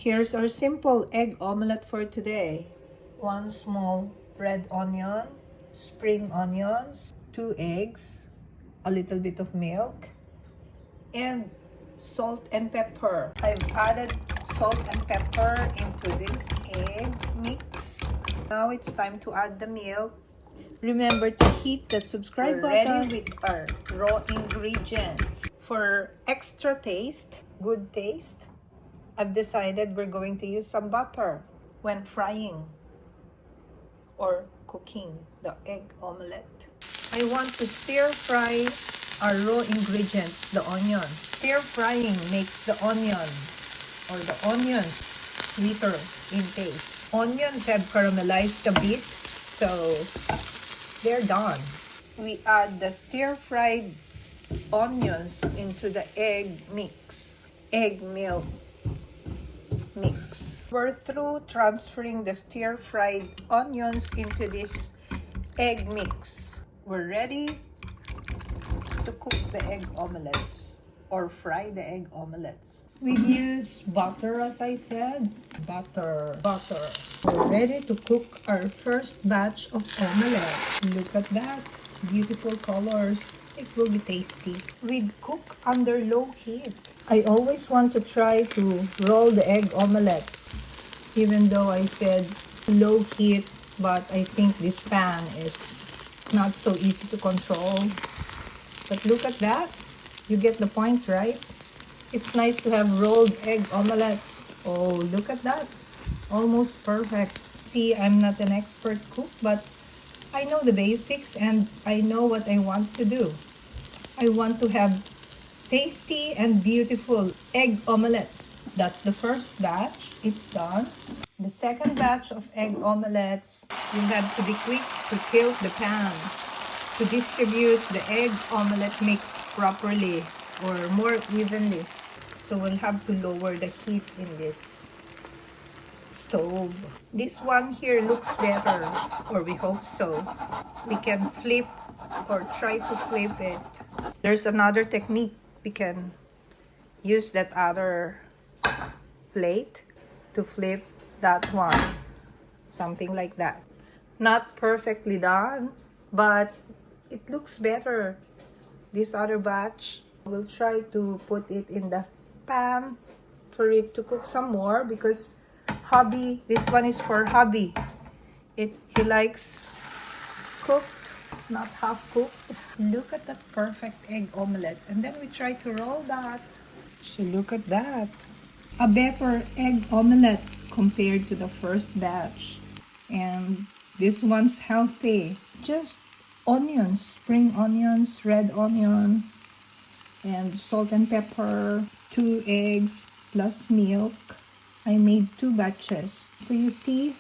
Here's our simple egg omelette for today. 1 small red onion, spring onions, 2 eggs, a little bit of milk, and salt and pepper. I've added salt and pepper into this egg mix. Now it's time to add the milk. Remember to hit that subscribe We're button. ready with our raw ingredients. For extra taste, good taste, I've decided we're going to use some butter when frying or cooking the egg omelette. I want to stir fry our raw ingredients, the onion. Stir frying makes the onion or the onions sweeter in taste. Onions have caramelized a bit, so they're done. We add the stir-fried onions into the egg mix, egg milk mix. We're through transferring the stir-fried onions into this egg mix. We're ready to cook the egg omelettes or fry the egg omelettes. We use butter, as I said. Butter. We're ready to cook our first batch of omelette. Look at that. Beautiful colors. It will be tasty. We cook under low heat. I always want to try to roll the egg omelette, even though I said low heat, but I think this pan is not so easy to control. But look at that. You get the point, right? It's nice to have rolled egg omelettes. Oh, look at that. Almost perfect. See, I'm not an expert cook, but I know the basics and I know what I want to do. I want to have tasty and beautiful egg omelettes. That's the first batch. It's done. The second batch of egg omelettes, you have to be quick to tilt the pan to distribute the egg omelette mix properly or more evenly. So we'll have to lower the heat in this stove. This one here looks better, or we hope so. We can flip or try to flip it. There's another technique. We can use that other plate to flip that one. Something like that. Not perfectly done, but it looks better. This other batch, we'll try to put it in the pan for it to cook some more because hubby, this one is for hubby. He likes cooked, not half cooked. Look at that perfect egg omelette. And then we try to roll that. So look at that. A better egg omelette compared to the first batch. And this one's healthy. Just onions, spring onions, red onion, and salt and pepper, 2 eggs plus milk. I made 2 batches. So you see,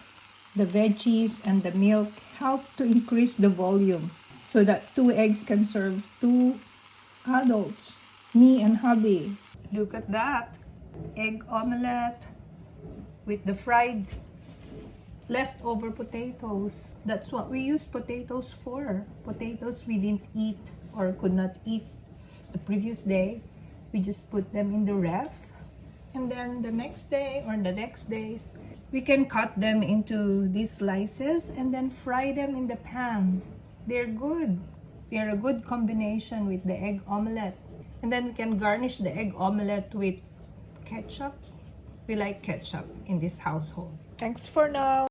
the veggies and the milk help to increase the volume so that 2 eggs can serve 2 adults, me and hubby. Look at that. Egg omelette with the fried leftover potatoes. That's what we use potatoes for. Potatoes we didn't eat or could not eat the previous day. We just put them in the ref. And then the next day or the next days, we can cut them into these slices and then fry them in the pan. They're good. They're a good combination with the egg omelette. And then we can garnish the egg omelette with ketchup. We like ketchup in this household. Thanks for now.